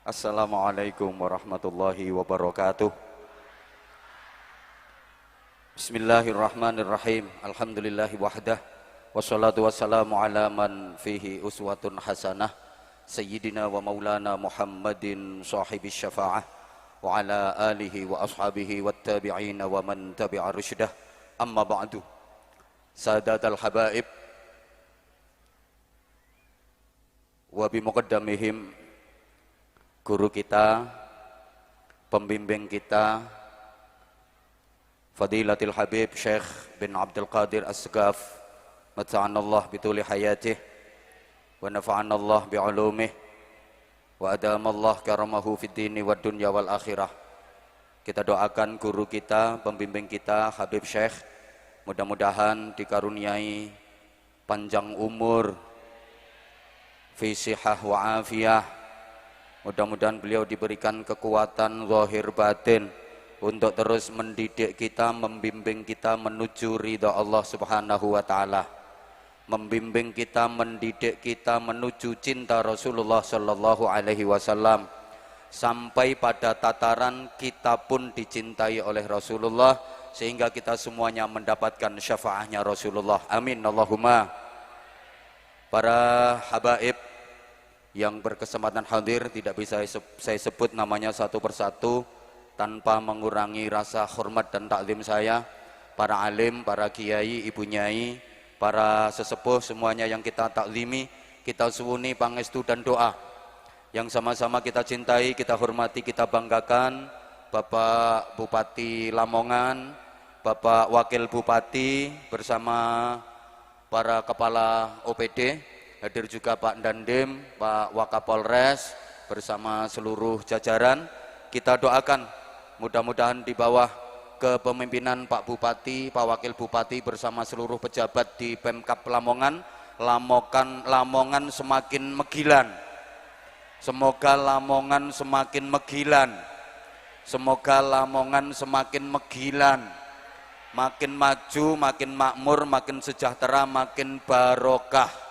Assalamualaikum warahmatullahi wabarakatuh. Bismillahirrahmanirrahim. Alhamdulillahi wahdah. Wassalatu wassalamu ala man fihi uswatun hasanah. Sayyidina wa maulana Muhammadin sahibis syafa'ah. Wa ala alihi wa ashabihi wa tabi'ina wa man tabi'a rusydah. Amma ba'du. Sadatal habaib. Wa bimuqaddamihim, guru kita, pembimbing kita, Fadilatul Habib Syekh bin Abdul Qadir As-Segaf, mata'anallah bituli hayatih, wa nafa'anallah bi'ulumih, wa adamallah karamahu fid dini wa dunya wal akhirah. Kita doakan guru kita, pembimbing kita, Habib Syekh, mudah-mudahan dikaruniai panjang umur, fi sihah wa afiyah. Mudah-mudahan beliau diberikan kekuatan zahir batin untuk terus mendidik kita, membimbing kita menuju ridha Allah Subhanahu wa taala. Membimbing kita, mendidik kita menuju cinta Rasulullah sallallahu alaihi wasallam, sampai pada tataran kita pun dicintai oleh Rasulullah sehingga kita semuanya mendapatkan syafaatnya Rasulullah. Amin Allahumma. Para habaib yang berkesempatan hadir, tidak bisa saya sebut namanya satu persatu tanpa mengurangi rasa hormat dan taklim saya. Para alim, para kiai, ibu nyai, para sesepuh semuanya yang kita taklimi, kita suwuni pangestu dan doa yang sama-sama kita cintai, kita hormati, kita banggakan. Bapak Bupati Lamongan, Bapak Wakil Bupati bersama para kepala OPD, hadir juga Pak Dandim, Pak Wakapolres bersama seluruh jajaran. Kita doakan mudah-mudahan di bawah kepemimpinan Pak Bupati, Pak Wakil Bupati bersama seluruh pejabat di Pemkab Lamongan, Lamongan semakin megilan. Semoga Lamongan semakin megilan. Semoga Lamongan semakin megilan. Makin maju, makin makmur, makin sejahtera, makin barokah.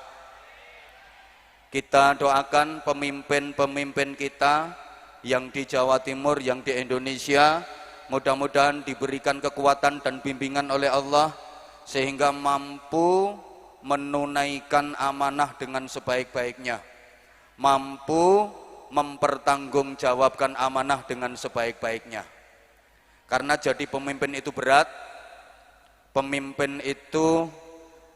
Kita doakan pemimpin-pemimpin kita yang di Jawa Timur, yang di Indonesia, mudah-mudahan diberikan kekuatan dan bimbingan oleh Allah sehingga mampu menunaikan amanah dengan sebaik-baiknya, mampu mempertanggungjawabkan amanah dengan sebaik-baiknya. Karena jadi pemimpin itu berat. Pemimpin itu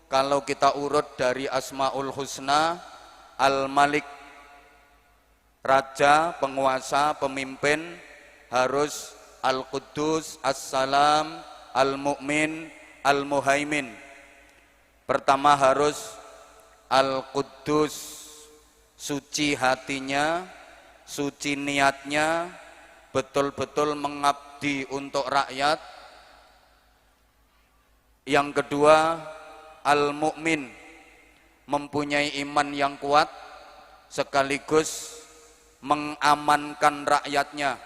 kalau kita urut dari Asmaul Husna, Al-Malik, raja, penguasa, pemimpin, harus Al-Quddus, As-Salam, Al-Mu'min, Al-Muhaimin. Pertama harus Al-Quddus, suci hatinya, suci niatnya, betul-betul mengabdi untuk rakyat. Yang kedua Al-Mu'min, mempunyai iman yang kuat sekaligus mengamankan rakyatnya,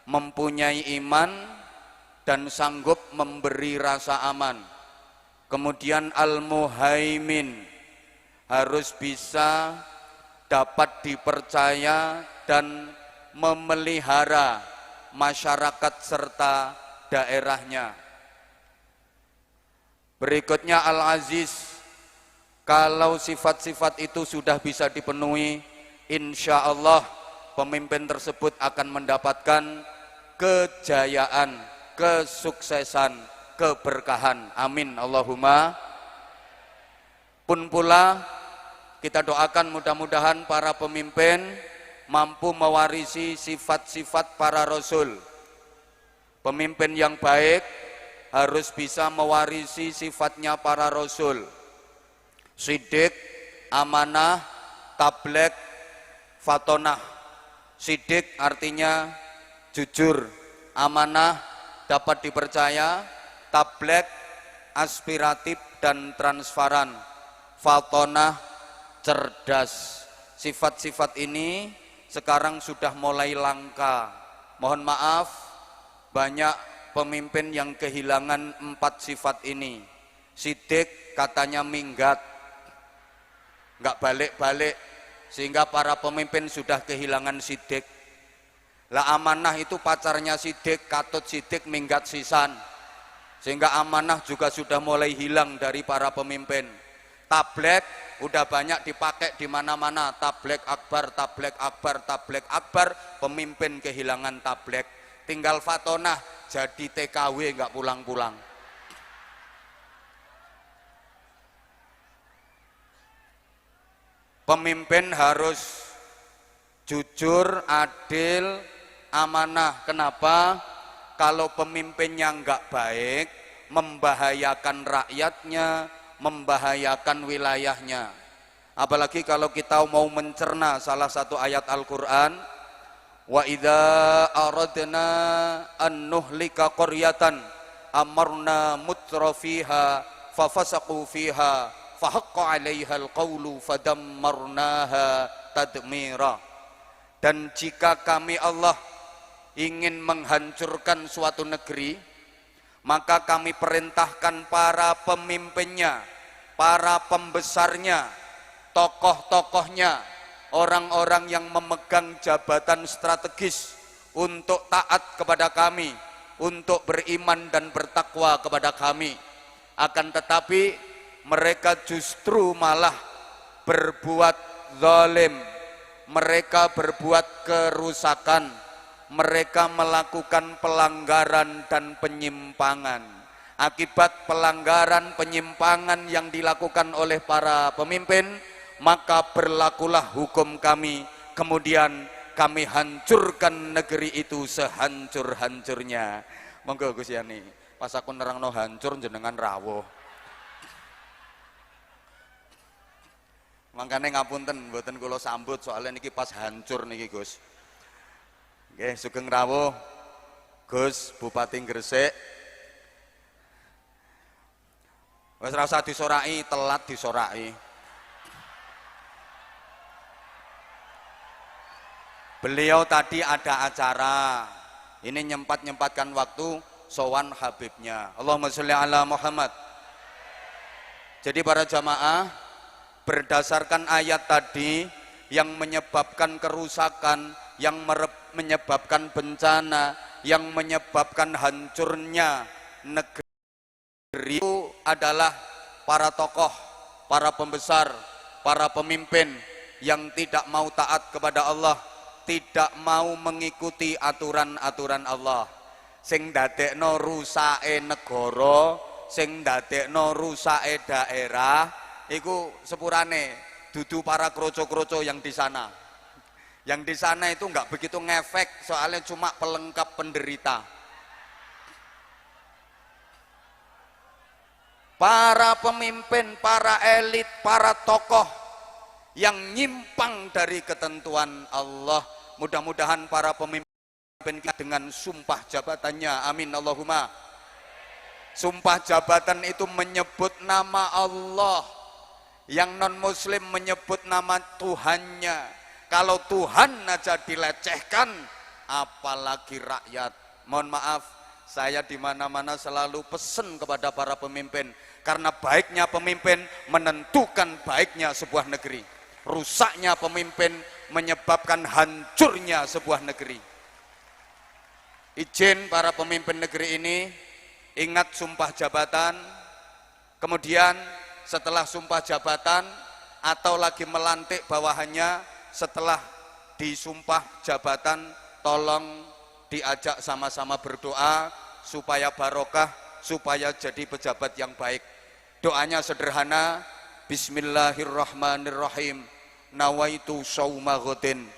mempunyai iman dan sanggup memberi rasa aman. Kemudian Al-Muhaimin, harus bisa dapat dipercaya dan memelihara masyarakat serta daerahnya. Berikutnya Al-Aziz. Kalau sifat-sifat itu sudah bisa dipenuhi, insya Allah pemimpin tersebut akan mendapatkan kejayaan, kesuksesan, keberkahan. Amin Allahumma. Pun pula kita doakan mudah-mudahan para pemimpin mampu mewarisi sifat-sifat para rasul. Pemimpin yang baik harus bisa mewarisi sifatnya para rasul. Sidik, amanah, tablek, fatonah. Sidik artinya jujur, amanah, dapat dipercaya, tablek, aspiratif dan transparan, fatonah, cerdas. Sifat-sifat ini sekarang sudah mulai langka. Mohon maaf, banyak pemimpin yang kehilangan 4 sifat ini. Sidik katanya minggat, nggak balik-balik, sehingga para pemimpin sudah kehilangan sidik. Lah amanah itu pacarnya sidik, katut sidik, minggat sisan. Sehingga amanah juga sudah mulai hilang dari para pemimpin. Tablet udah banyak dipakai di mana-mana, tablet akbar, tablet akbar, tablet akbar, pemimpin kehilangan tablet. Tinggal fatonah jadi TKW nggak pulang-pulang. Pemimpin harus jujur, adil, amanah. Kenapa? Kalau pemimpinnya nggak baik, membahayakan rakyatnya, membahayakan wilayahnya. Apalagi kalau kita mau mencerna salah satu ayat Al-Quran, wa idza aradna an nuhlika qaryatan amarna mutrafiha fafasaqu fiha fahaqqa 'alaiha al-qawlu fadammarnaha tadmira. Dan jika kami Allah ingin menghancurkan suatu negeri, maka kami perintahkan para pemimpinnya, para pembesarnya, tokoh-tokohnya, orang-orang yang memegang jabatan strategis untuk taat kepada kami, untuk beriman dan bertakwa kepada kami. Akan tetapi mereka justru malah berbuat zalim, mereka berbuat kerusakan, mereka melakukan pelanggaran dan penyimpangan. Akibat pelanggaran penyimpangan yang dilakukan oleh para pemimpin, maka berlakulah hukum kami, kemudian kami hancurkan negeri itu sehancur-hancurnya. Monggo Gus Yani, pas aku nerangno hancur jenengan rawuh. Makanya ngapunten mboten kula sambut soalnya niki pas hancur niki Gus. Nggih, sugeng rawuh Gus Bupati Gresik. Wis rasa disoraki, telat disoraki. Beliau tadi ada acara, ini nyempatkan waktu sowan Habibnya. Allahumma sholli ala Muhammad. Jadi para jamaah, berdasarkan ayat tadi yang menyebabkan kerusakan, yang menyebabkan bencana, yang menyebabkan hancurnya negeri itu adalah para tokoh, para pembesar, para pemimpin yang tidak mau taat kepada Allah, tidak mau mengikuti aturan-aturan Allah. Sing dadekno rusake negara, sing dadekno rusake daerah, iku sepurane dudu para kroco-kroco yang di sana. Yang di sana itu nggak begitu ngefek, soalnya cuma pelengkap penderita. Para pemimpin, para elit, para tokoh yang nyimpang dari ketentuan Allah, mudah-mudahan para pemimpin kita dengan sumpah jabatannya, amin Allahumma. Sumpah jabatan itu menyebut nama Allah, yang non muslim menyebut nama Tuhannya. Kalau Tuhan aja dilecehkan, apalagi rakyat. Mohon maaf, saya di mana-mana selalu pesan kepada para pemimpin, karena baiknya pemimpin menentukan baiknya sebuah negeri. Rusaknya pemimpin menyebabkan hancurnya sebuah negeri. Izin para pemimpin negeri ini ingat sumpah jabatan, kemudian setelah sumpah jabatan atau lagi melantik bawahannya, setelah disumpah jabatan, tolong diajak sama-sama berdoa supaya barokah, supaya jadi pejabat yang baik. Doanya sederhana, Bismillahirrahmanirrahim, nawaitu shauma ghadin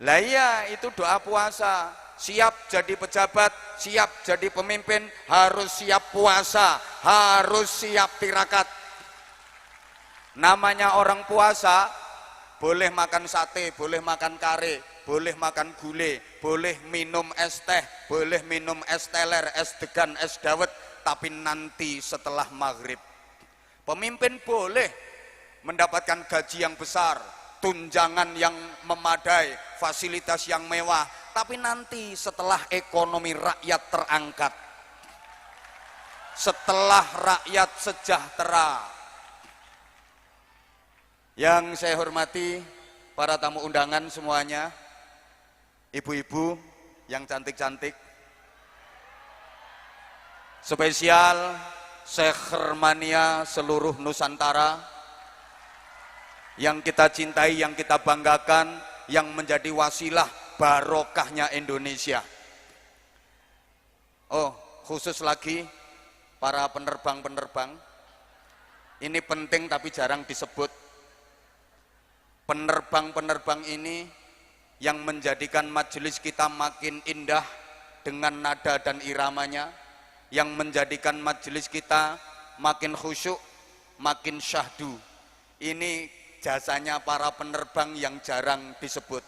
lah iya, itu doa puasa. Siap jadi pejabat, siap jadi pemimpin, harus siap puasa, harus siap tirakat. Namanya orang puasa, boleh makan sate, boleh makan kare, boleh makan gulai, boleh minum es teh, boleh minum es teler, es degan, es dawet, tapi nanti setelah maghrib. Pemimpin boleh mendapatkan gaji yang besar, tunjangan yang memadai, fasilitas yang mewah, tapi nanti setelah ekonomi rakyat terangkat, setelah rakyat sejahtera. Yang saya hormati para tamu undangan semuanya, ibu-ibu yang cantik-cantik, spesial Syekh Mania seluruh Nusantara yang kita cintai, yang kita banggakan, yang menjadi wasilah barokahnya Indonesia. Oh, khusus lagi para penerbang-penerbang, ini penting tapi jarang disebut. Penerbang-penerbang ini yang menjadikan majelis kita makin indah dengan nada dan iramanya, yang menjadikan majelis kita makin khusyuk, makin syahdu. Ini jasanya para penerbang yang jarang disebut.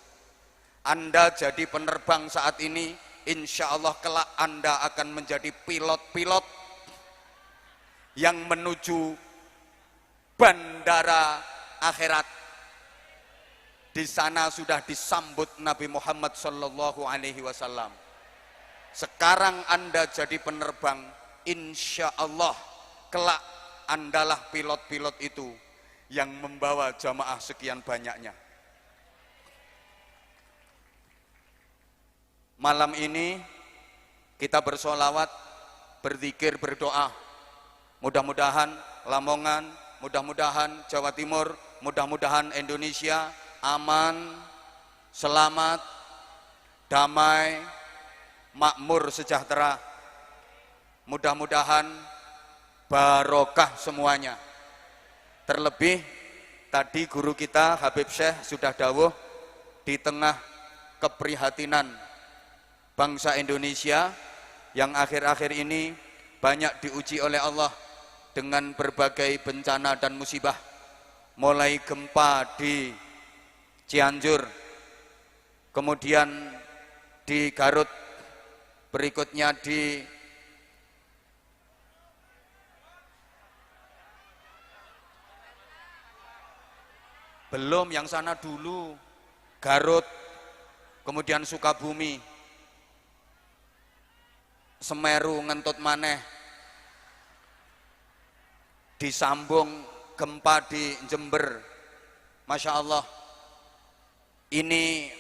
Anda jadi penerbang saat ini, insya Allah kelak Anda akan menjadi pilot-pilot yang menuju bandara akhirat. Di sana sudah disambut Nabi Muhammad sallallahu alaihi wasallam. Sekarang Anda jadi penerbang, insya Allah kelak Andalah pilot-pilot itu yang membawa jamaah sekian banyaknya. Malam ini kita bersolawat, berzikir, berdoa. Mudah-mudahan Lamongan, mudah-mudahan Jawa Timur, mudah-mudahan Indonesia aman, selamat, damai, makmur, sejahtera. Mudah-mudahan barokah semuanya. Terlebih tadi guru kita Habib Syekh sudah dawuh, di tengah keprihatinan bangsa Indonesia yang akhir-akhir ini banyak diuji oleh Allah dengan berbagai bencana dan musibah, mulai gempa di Cianjur, kemudian di Garut, berikutnya di belum yang sana dulu, Garut, kemudian Sukabumi, Semeru, ngentut maneh, disambung gempa di Jember. Masya Allah, ini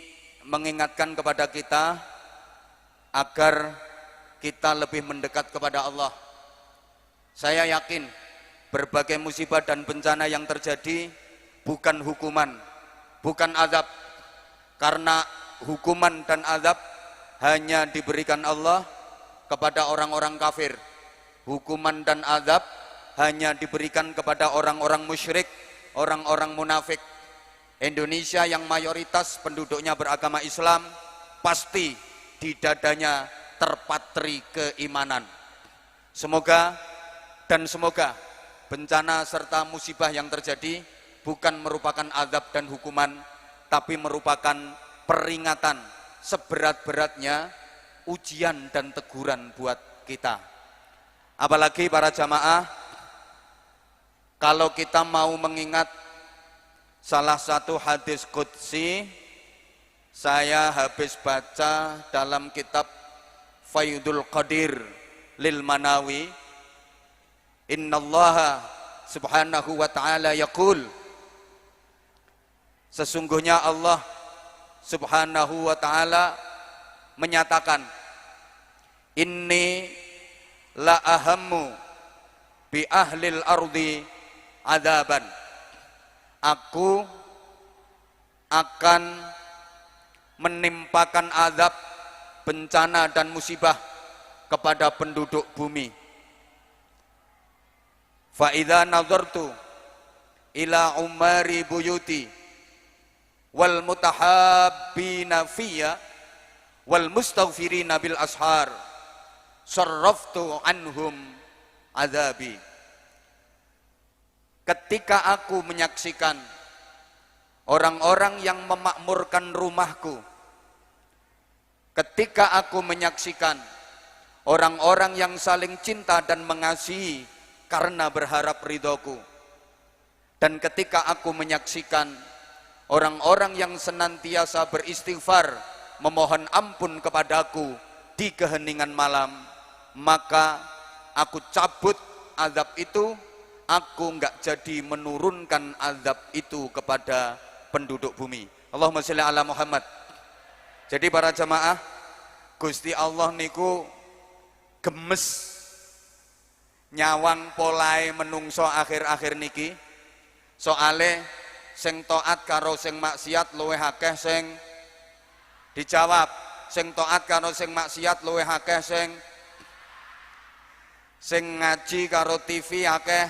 mengingatkan kepada kita agar kita lebih mendekat kepada Allah. Saya yakin berbagai musibah dan bencana yang terjadi bukan hukuman, bukan azab, karena hukuman dan azab hanya diberikan Allah kepada orang-orang kafir. Hukuman dan azab hanya diberikan kepada orang-orang musyrik, orang-orang munafik. Indonesia yang mayoritas penduduknya beragama Islam, pasti di dadanya terpatri keimanan. Semoga bencana serta musibah yang terjadi bukan merupakan azab dan hukuman, tapi merupakan peringatan seberat-beratnya ujian dan teguran buat kita. Apalagi para jamaah, kalau kita mau mengingat salah satu hadis qudsi, saya habis baca dalam kitab Faidul Qadir lil Manawi, innallaha subhanahu wa ta'ala yaqul, sesungguhnya Allah subhanahu wa ta'ala menyatakan, inni la ahammu bi ahlil ardi adaban, aku akan menimpakan azab, bencana dan musibah kepada penduduk bumi. Fa idza nazartu ila umari buyuti wal mutahabbina fiyya wal mustaghfirina bil ashar sarraftu anhum azabi. Ketika aku menyaksikan orang-orang yang memakmurkan rumahku, ketika aku menyaksikan orang-orang yang saling cinta dan mengasihi karena berharap ridhoku, dan ketika aku menyaksikan orang-orang yang senantiasa beristighfar memohon ampun kepadaku di keheningan malam, maka aku cabut azab itu aku enggak jadi menurunkan azab itu kepada penduduk bumi. Allahumma sholli ala Muhammad. Jadi para jamaah, Gusti Allah niku gemes nyawang polahe menungso akhir-akhir niki. Soale sing taat karo sing maksiat luwih akeh sing dijawab, sing taat karo sing maksiat luwih akeh sing ngaji karo TV akeh,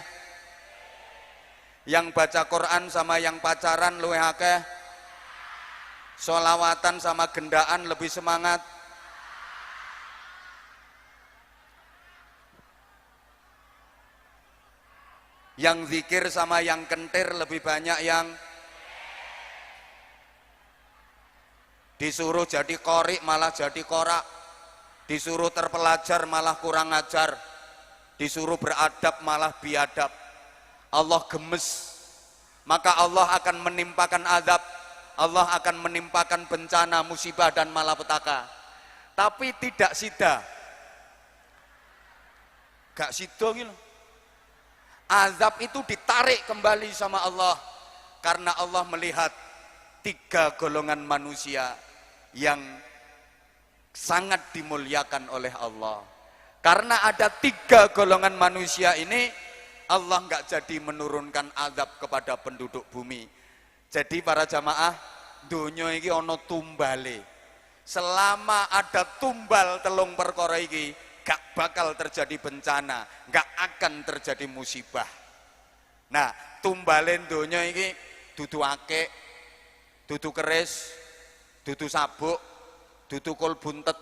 yang baca Quran sama yang pacaran luwih akeh, sholawatan sama gendaan lebih semangat. Yang zikir sama yang kentir lebih banyak yang disuruh jadi qori malah jadi korak, disuruh terpelajar malah kurang ajar, disuruh beradab malah biadab. Allah gemes, maka Allah akan menimpakan azab, Allah akan menimpakan bencana, musibah dan malapetaka. Tapi tidak sida, gak sido gitu. Azab itu ditarik kembali sama Allah karena Allah melihat 3 golongan manusia yang sangat dimuliakan oleh Allah. Karena ada 3 golongan manusia ini, Allah nggak jadi menurunkan azab kepada penduduk bumi. Jadi para jamaah, dunia ini ono tumbale. Selama ada tumbal telung perkara iki, gak bakal terjadi bencana, gak akan terjadi musibah. Nah, tumbalen donya iki dudu akik, dudu keris, dudu sabuk, dudu kol buntet.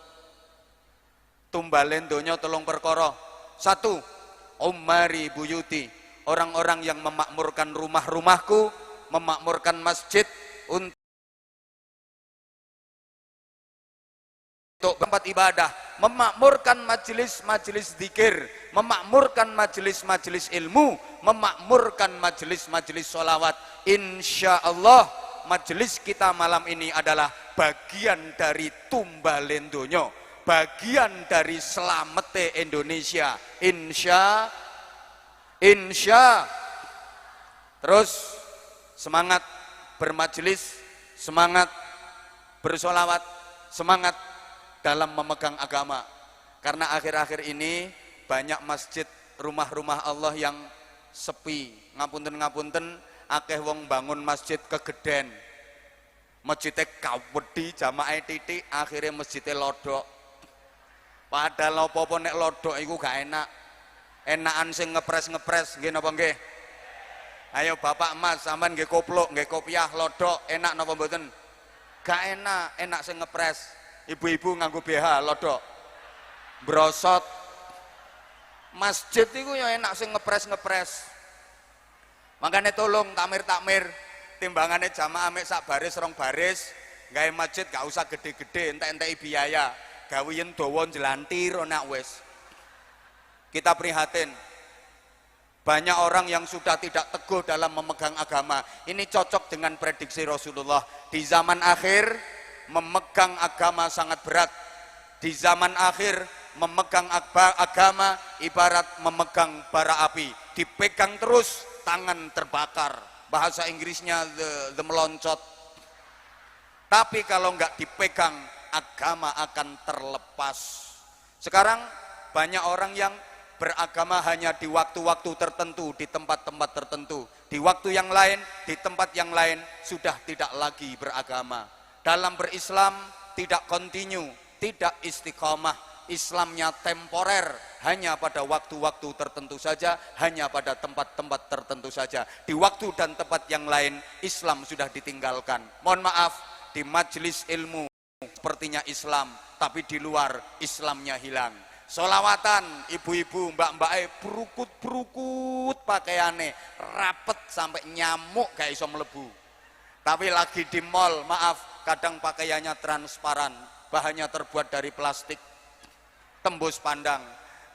Tumbalen donya telung perkara. 1, umari buyuti, orang-orang yang memakmurkan rumah-rumahku, memakmurkan masjid untuk tempat ibadah, memakmurkan majelis-majelis zikir, memakmurkan majelis-majelis ilmu, memakmurkan majelis-majelis sholawat. Insya Allah majelis kita malam ini adalah bagian dari tumbalen donya, bagian dari selamete Indonesia. Insya terus semangat bermajelis, semangat bersolawat, semangat dalam memegang agama. Karena akhir-akhir ini banyak masjid, rumah-rumah Allah yang sepi. Ngapunten-ngapunten, akeh wong bangun masjid kegeden, masjidnya kawedi, jamaah titik, akhirnya masjidnya lodok. Padahal apa-apa nek lodok itu gak enak. Enakan sing ngepres-ngepres, nggih napa nggih? Ayo bapak mas, sampean nggih kopluk, nggih kopiah, lodok, enak napa mboten? Gak enak, enak sing ngepres. Ibu-ibu nganggo BH lodok brosot. Masjid itu ya enak sing ngepres-ngepres. Makanya tolong takmir timbangannya jamaah mek sak baris rong baris, gawe masjid gak usah gede-gede entek-enteki biaya, gaweyen dawa jelantir nek wis. Kita prihatin, banyak orang yang sudah tidak teguh dalam memegang agama. Ini cocok dengan prediksi Rasulullah. Di zaman akhir memegang agama sangat berat. Di zaman akhir memegang agama ibarat memegang bara api, dipegang terus tangan terbakar, bahasa Inggrisnya the meloncat. Tapi kalau nggak dipegang, agama akan terlepas. Sekarang banyak orang yang beragama hanya di waktu-waktu tertentu, di tempat-tempat tertentu. Di waktu yang lain, di tempat yang lain sudah tidak lagi beragama. Dalam berislam tidak kontinu, tidak istiqomah. Islamnya temporer, hanya pada waktu-waktu tertentu saja, hanya pada tempat-tempat tertentu saja. Di waktu dan tempat yang lain Islam sudah ditinggalkan. Mohon maaf, di majelis ilmu sepertinya Islam, tapi di luar Islamnya hilang. Solawatan, ibu-ibu, mbak-mbak berukut-berukut pakaiannya, rapet sampai nyamuk gak iso melebu. Tapi lagi di mall, maaf, kadang pakaiannya transparan, bahannya terbuat dari plastik, tembus pandang.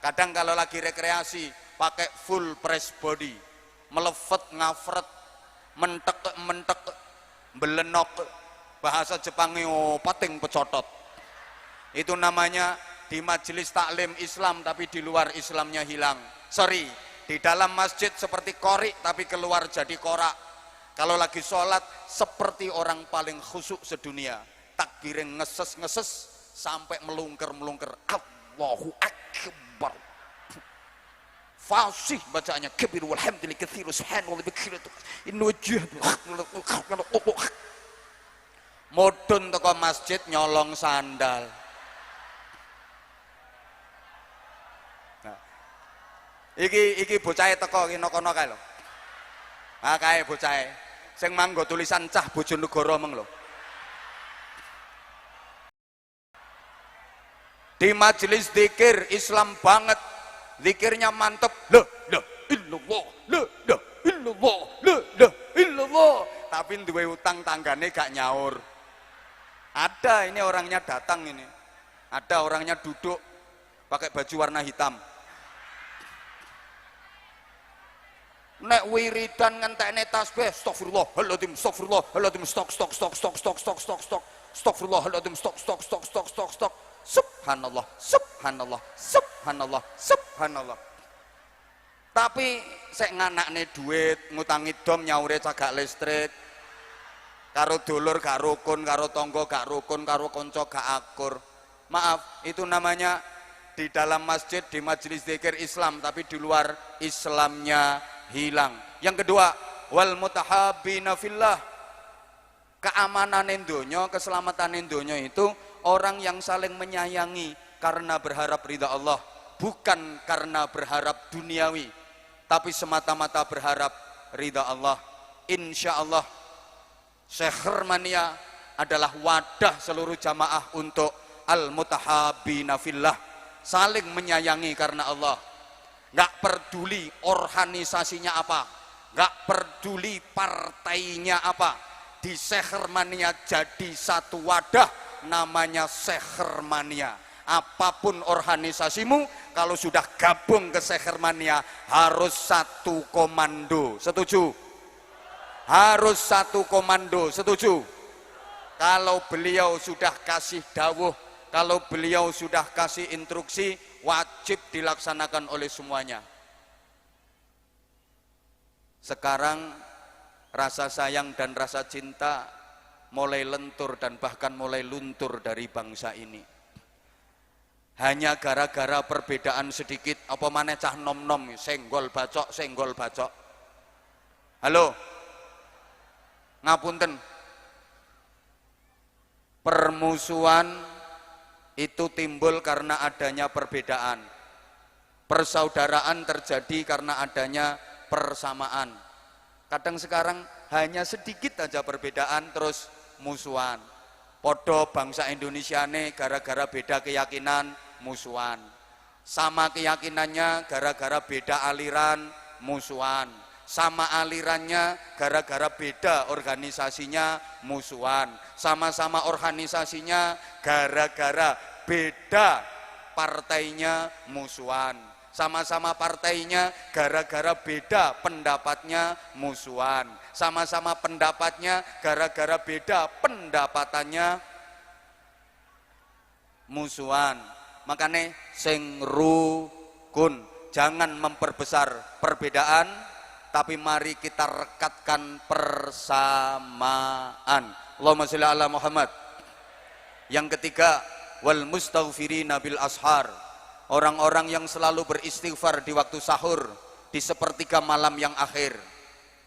Kadang kalau lagi rekreasi pakai full press body, melevet, ngafret, mentek, belenok, bahasa Jepangnya pating pecotot. Itu namanya di majelis taklim Islam tapi di luar Islamnya hilang. Sorry, Di dalam masjid seperti korik tapi keluar jadi korak. Kalau lagi sholat seperti orang paling khusyuk sedunia. Takbirin ngeses-ngeses sampai melungker-melungker. Allahu Akbar. Fasih bacaannya kabir walhamdulillah katsiran subhanallah bikirat. Inwajih. Mudun teko masjid nyolong sandal. Nah, iki bocahe teko iki nokono kae lho. Ah kae bocahe sing manggo tulisan cah Bojonegoro meng lho. Di majelis zikir Islam banget, zikirnya mantep. La illallah, la illallah, la illallah. Tapi duwe utang tanggane gak nyaur. Ada ini orangnya datang ini. Ada orangnya duduk pakai baju warna hitam. Nek wiridan ngentekne tasbih, astagfirullahaladzim, astagfirullahaladzim, stok. Astagfirullahaladzim, stok. Subhanallah, subhanallah, subhanallah, subhanallah. Tapi sek nganakne duit, ngutangi dom nyaure cagak listrik. Karo dulur gak rukun, karo tonggo gak rukun, karo konco gak akur. Maaf, itu namanya di dalam masjid, di majelis zikir Islam, tapi di luar Islamnya hilang. Yang kedua, wal mutahabbina fillah. Keamanan donya, keselamatan donya itu orang yang saling menyayangi karena berharap ridha Allah, bukan karena berharap duniawi, tapi semata-mata berharap ridha Allah. Insya Allah Syekhermania adalah wadah seluruh jamaah untuk al-mutahabbina fillah, saling menyayangi karena Allah. Nggak peduli organisasinya apa, nggak peduli partainya apa, di Syekhermania jadi satu wadah namanya Syekhermania. Apapun organisasimu, kalau sudah gabung ke Syekhermania harus satu komando. Setuju? Harus satu komando. Setuju? Kalau beliau sudah kasih dawuh, kalau beliau sudah kasih instruksi, wajib dilaksanakan oleh semuanya. Sekarang rasa sayang dan rasa cinta mulai lentur dan bahkan mulai luntur dari bangsa ini. Hanya gara-gara perbedaan sedikit, apa maneh cah nom-nom, senggol bacok. Halo, ngapunten, permusuhan itu timbul karena adanya perbedaan. Persaudaraan terjadi karena adanya persamaan. Kadang sekarang hanya sedikit aja perbedaan terus musuhan. Podo bangsa Indonesia nih gara-gara beda keyakinan musuhan. Sama keyakinannya gara-gara beda aliran musuhan. Sama alirannya gara-gara beda organisasinya musuhan. Sama-sama organisasinya gara-gara beda partainya musuhan. Sama-sama partainya gara-gara beda pendapatnya musuhan. Sama-sama pendapatnya gara-gara beda pendapatannya musuhan. Makanya sing rukun, jangan memperbesar perbedaan, tapi mari kita rekatkan persamaan. Allahumma sholli ala Muhammad. Yang ketiga, wal mustaghfirina bil ashar. Orang-orang yang selalu beristighfar di waktu sahur, di sepertiga malam yang akhir.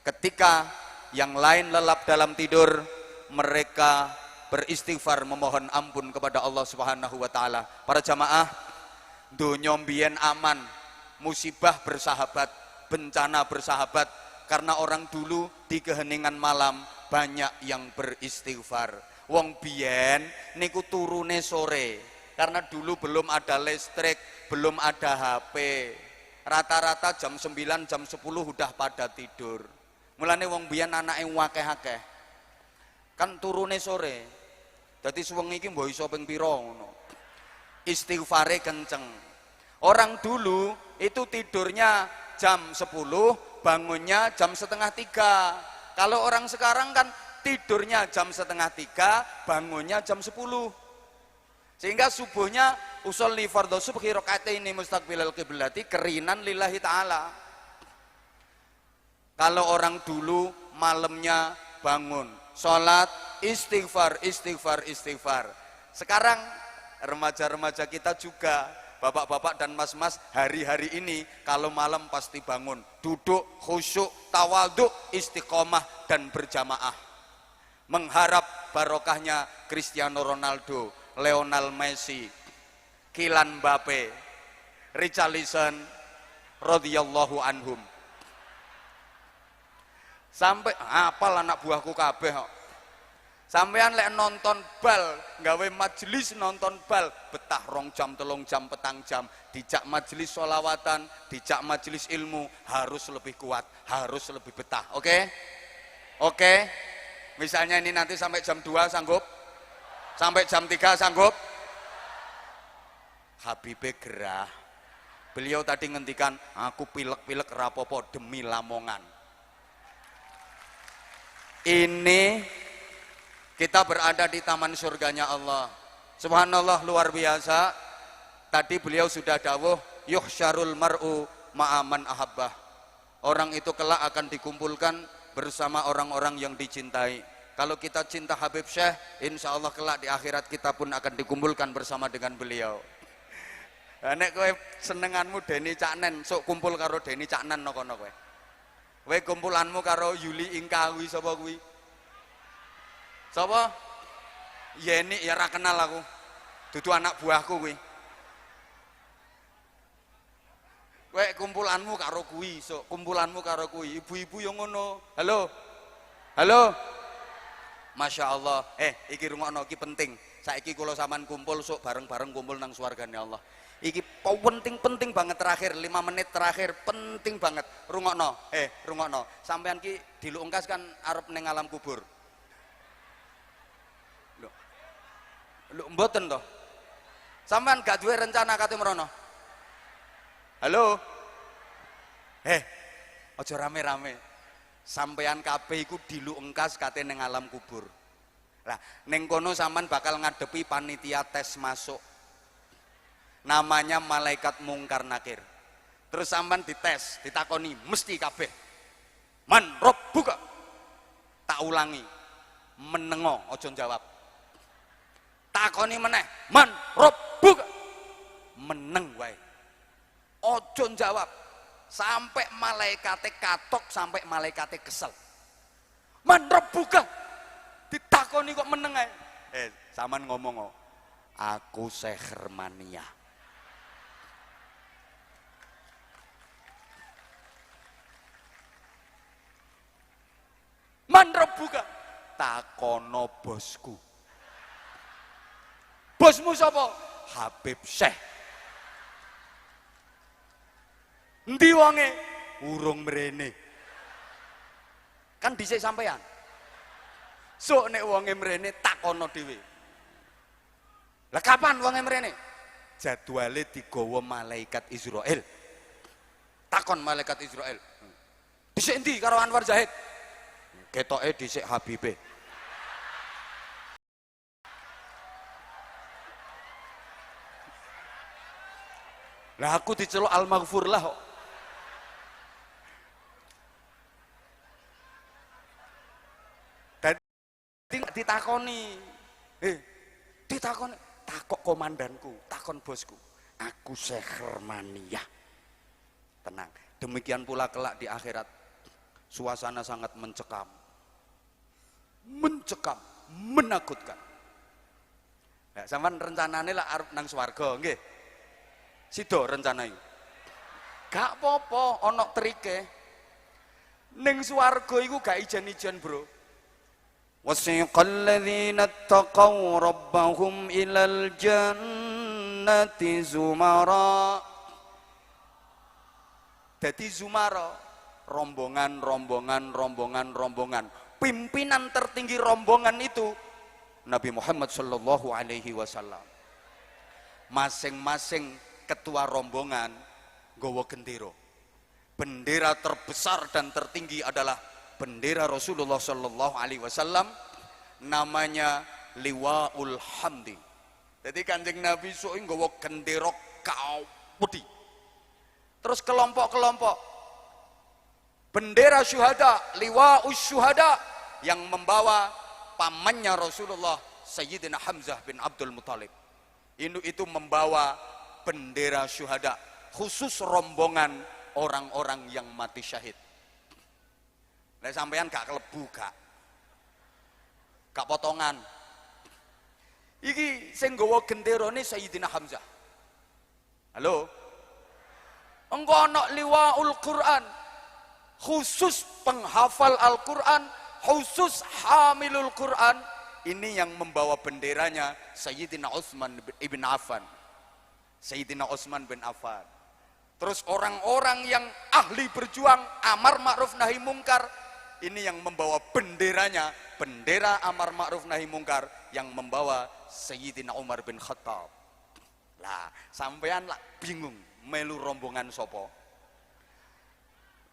Ketika yang lain lelap dalam tidur, mereka beristighfar memohon ampun kepada Allah Subhanahu wa taala. Para jamaah, dunya mbiyen aman, musibah bersahabat, bencana bersahabat, karena orang dulu di keheningan malam banyak yang beristighfar. Wong biyen niku turune sore, karena dulu belum ada listrik, belum ada HP. Rata-rata jam 9, jam 10 udah pada tidur. Mulane wong biyen anake akeh-akeh. Kan turune sore. Dadi suwengi iki mbok iso ping pira ngono. Istighfare kenceng. Orang dulu itu tidurnya jam 10, bangunnya jam setengah 3. Kalau orang sekarang kan tidurnya jam setengah 3, bangunnya jam 10. Sehingga subuhnya usolli fardhu subhi rakaataini mustaqbilal qiblati kerinan lillahi ta'ala. Kalau orang dulu malamnya bangun, sholat, istighfar, istighfar, istighfar. Sekarang remaja-remaja kita juga, bapak-bapak dan mas-mas, hari-hari ini kalau malam pasti bangun, duduk, khusyuk, tawadhu, istiqomah dan berjamaah. Mengharap barokahnya Cristiano Ronaldo, Lionel Messi, Kylian Mbappe, Richarlison, radhiyallahu anhum. Sampai apal anak buahku kabeh kok. Sampean lek nonton bal, gawe majelis nonton bal, betah 2 jam, 3 jam, 4 jam, dijak majelis sholawatan, dijak majelis ilmu, harus lebih kuat, harus lebih betah. Oke? Oke? Misalnya ini nanti sampai jam 2 sanggup? Sampai jam 3 sanggup? Habibe gerah. Beliau tadi ngendikan, aku pilek-pilek rapopo demi Lamongan. Ini kita berada di taman surganya Allah. Subhanallah, luar biasa. Tadi beliau sudah dawuh, yuhsyarul mar'u ma'aman ahabbah. Orang itu kelak akan dikumpulkan bersama orang-orang yang dicintai. Kalau kita cinta Habib Syekh, insya Allah kelak di akhirat kita pun akan dikumpulkan bersama dengan beliau. Nek kowe senenganmu Deni Caknen, sok kumpul karo Deni Caknen kono kowe. Kowe kumpulanmu karo Yuli Ingkawi sapa kuwi? Sapa? Yeni ya ra kenal aku. Dudu anak buahku kuwi. Kowe kumpulanmu karo kuwi, sok kumpulanmu karo kuwi. Ibu-ibu yo ngono. Halo. Halo. Masya Allah. Iki rungokno iki penting. Saiki kula sampean kumpul sok bareng-bareng kumpul nang swargane Allah. Iki penting banget terakhir 5 menit terakhir penting banget. Rungokno, rungokno. Sampean ki dilungkas kan arep ning alam kubur. Lho mboten toh. Sampean gak duwe rencana kate merono. Halo. Aja rame-rame. Sampean kabeh iku dilungkas kate ning alam kubur. Lah ning kono sampean bakal ngadepi panitia tes masuk. Namanya malaikat mungkar nakir. Terus sampean dites, ditakoni mesti kabeh. Man rabbuka. Tak ulangi. Menengo aja jawab. Takoni meneh, man rabbuka. Meneng wae. Aja jawab. Sampai malaikate katok, sampai malaikate kesel. Man rabbuka. Ditakoni kok meneng ae. Sampean ngomong kok. Aku Sehermania. Man rabbuka. Takono bosku. Bosmu sapa? Habib Syekh. Endi wonge? Urung mrene. Kan dhisik sampean. Sok nek wonge mrene takono dhewe. Lah kapan wonge mrene? Jadwale digawa malaikat Israel. Takon malaikat Israel. Dhisik endi karo Anwar Zahid? Ketoke dhisik Habibe. Lah aku diceluk Al-Maghfur lah kok. Dadi ditakoni. Ditakoni, takok komandanku, takon bosku. Aku Sehermania. Tenang. Demikian pula kelak di akhirat. Suasana sangat mencekam. Mencekam, menakutkan. Nah, sampean rencanane lah arep nang swarga, nggih. Sido rencana iku. Gak apa-apa, ana trike. Ning swarga iku gak ijen-ijen, Bro. Wasiqal ladzina taqaw rabbahum ilal jannati zumara. Dadi zumara, rombongan. Pimpinan tertinggi rombongan itu Nabi Muhammad sallallahu alaihi wasallam. Masing-masing ketua rombongan nggawa gendera. Bendera terbesar dan tertinggi adalah bendera Rasulullah sallallahu alaihi wasallam, namanya Liwaul Hamdi. Jadi Kanjeng Nabi sok nggawa gendera kaudi. Terus kelompok-kelompok bendera syuhada, liwa'us syuhada, yang membawa pamannya Rasulullah Sayyidina Hamzah bin Abdul Muthalib. Itu membawa bendera syuhada, khusus rombongan orang-orang yang mati syahid. Lah sampean gak kelebu, gak potongan. Iki sing nggawa genderane Sayyidina Hamzah. Halo? Engko ana liwaul Quran, khusus penghafal Al-Quran, khusus hamilul Quran. Ini yang membawa benderanya Sayyidina Utsman ibn Affan. Sayyidina Utsman bin Affan. Terus orang-orang yang ahli berjuang amar ma'ruf nahi mungkar, ini yang membawa benderanya, bendera amar ma'ruf nahi mungkar, yang membawa Sayyidina Umar bin Khattab. Lah, sampean lah bingung melu rombongan sopo.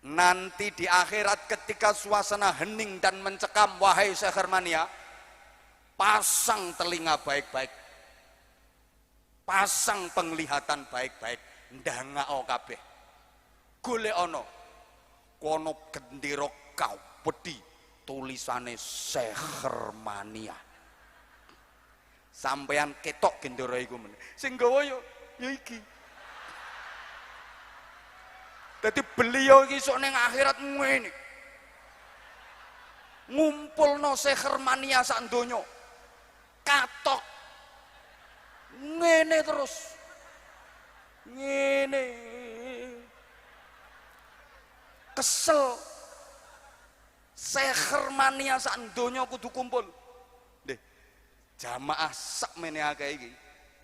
Nanti di akhirat ketika suasana hening dan mencekam, wahai Sekhermania, pasang telinga baik-baik, pasang penglihatan baik-baik, ndangao kabeh. Golek ana kono gendera kau pedi tulisane Sekhermania. Sampean ketok gendera iku meneh. Sing gawa yo iki. Dadi beliau iki sok ning akhirat ngene. Ngumpulno Sekhermania sak donya. Katok ngene terus. Ngene. Kesel. Sekhermania sak donya kudu kumpul. Nggih. Jamaah sak mene akeh iki.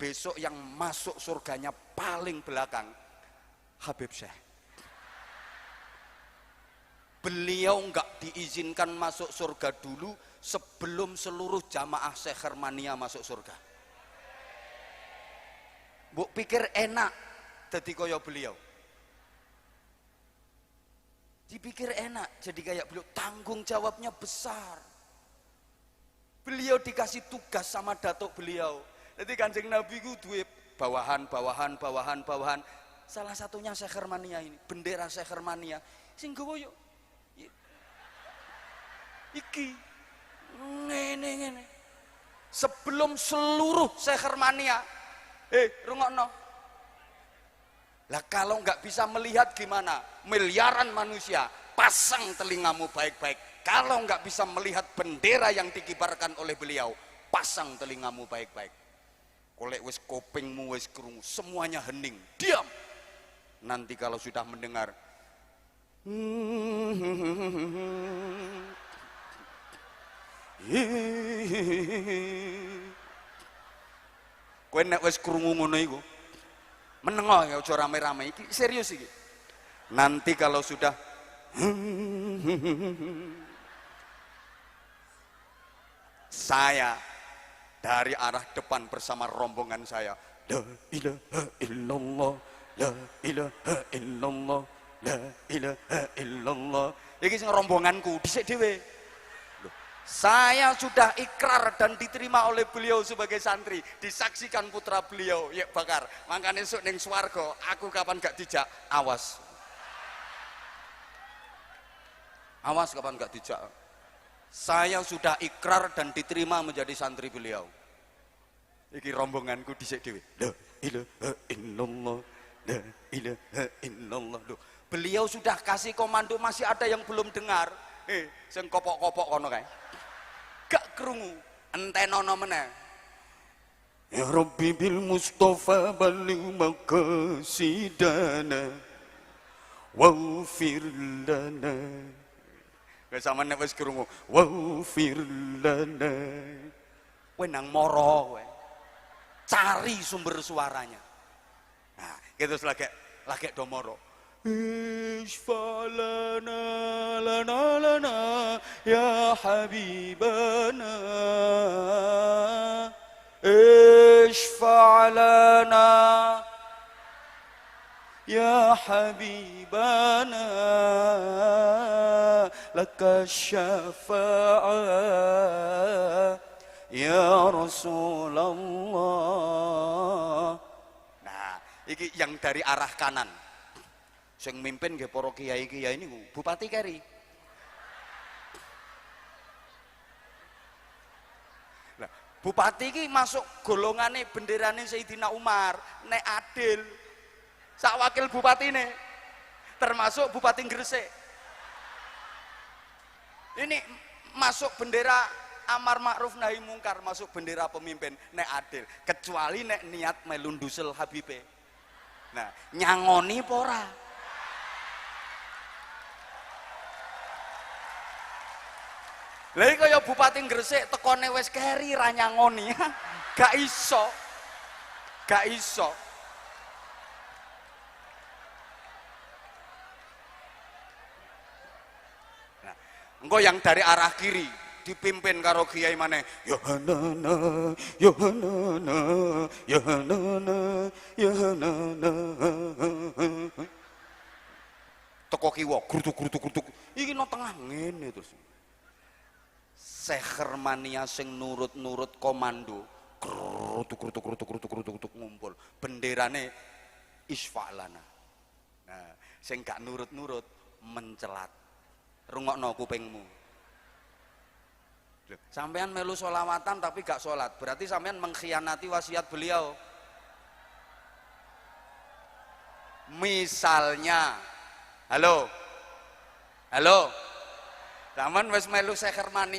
Besok yang masuk surganya paling belakang Habib Syekh. Beliau enggak diizinkan masuk surga dulu sebelum seluruh jamaah Sekhermania masuk surga. Mbok pikir enak jadi kaya beliau. Dipikir enak jadi kayak beliau, tanggung jawabnya besar. Beliau dikasih tugas sama datuk beliau. Jadi Kanjeng Nabi ku duwe bawahan. Salah satunya Sekhermania ini, bendera Sekhermania. Sing gawa yo iki ngene. Sebelum seluruh Sekhermania, rungokno. Lah kalau nggak bisa melihat gimana? Miliaran manusia, pasang telingamu baik-baik. Kalau nggak bisa melihat bendera yang dikibarkan oleh beliau, pasang telingamu baik-baik. Kolek wis kopingmu wis krungu, semuanya hening, diam. Nanti kalau sudah mendengar kowe nek wis krungu ngono iku menengo ya, aja rame-rame, iki serius iki. Nanti kalau sudah saya dari arah depan bersama rombongan saya, la ilaha illallah, la ilaha illallah, la ilaha illallah. Iki sing rombonganku dhisik dhewe. Saya sudah ikrar dan diterima oleh beliau sebagai santri, disaksikan putra beliau, ya Bakar. Makanya esuk ning swarga, aku kapan gak dijak, awas. Awas kapan gak dijak. Saya sudah ikrar dan diterima menjadi santri beliau. Iki rombonganku dhisik dhewe. La ilaha illallah, la ilaha illallah. Loh, beliau sudah kasih komando, masih ada yang belum dengar. Sing kopok-kopok kono kae. Gak krungu, entenono meneh. Ya Rabbi bil Mustafa baligh maqasidana waghfir lana. Wis sampeyan nek wis krungu, waghfir lana. Kowe nang mara kowe. Cari sumber suaranya. Nah, gitu lagi do mara. Ishfa'lana lana ya habibana, ishfa'lana ya habibana, laka syafa'ah ya Rasulullah. Nah, ini yang dari arah kanan. Sing mimpin nggih para kiai-kiai niku Bupati Keri. Lah, bupati iki masuk golongane benderane Sayyidina Umar, nek adil. Sak wakil bupatine termasuk Bupati Gresik. Ini masuk bendera amar ma'ruf nahi mungkar, masuk bendera pemimpin nek adil, kecuali nek niat melu ndusel Habibe. Nah, nyangoni apa ora? Lha iki kaya Bupati Gresik tekone wis keri ra nyangoni. Gak iso. Gak iso. Nah, engko yang dari arah kiri dipimpin karo kiai maneh. Yohanana, Yohanana, Yohanana, Yohanana. Teko kiwa, grutuk. Iki nang tengah ngene terus. Sehermania sing nurut-nurut komando krutuk ngumpul benderane isfa'lana. Nah, sing gak nurut-nurut mencelat. Rungokno kupingmu. Sampean melu sholawatan tapi gak sholat, berarti sampean mengkhianati wasiat beliau. Misalnya, halo, sampean wis melu sehermania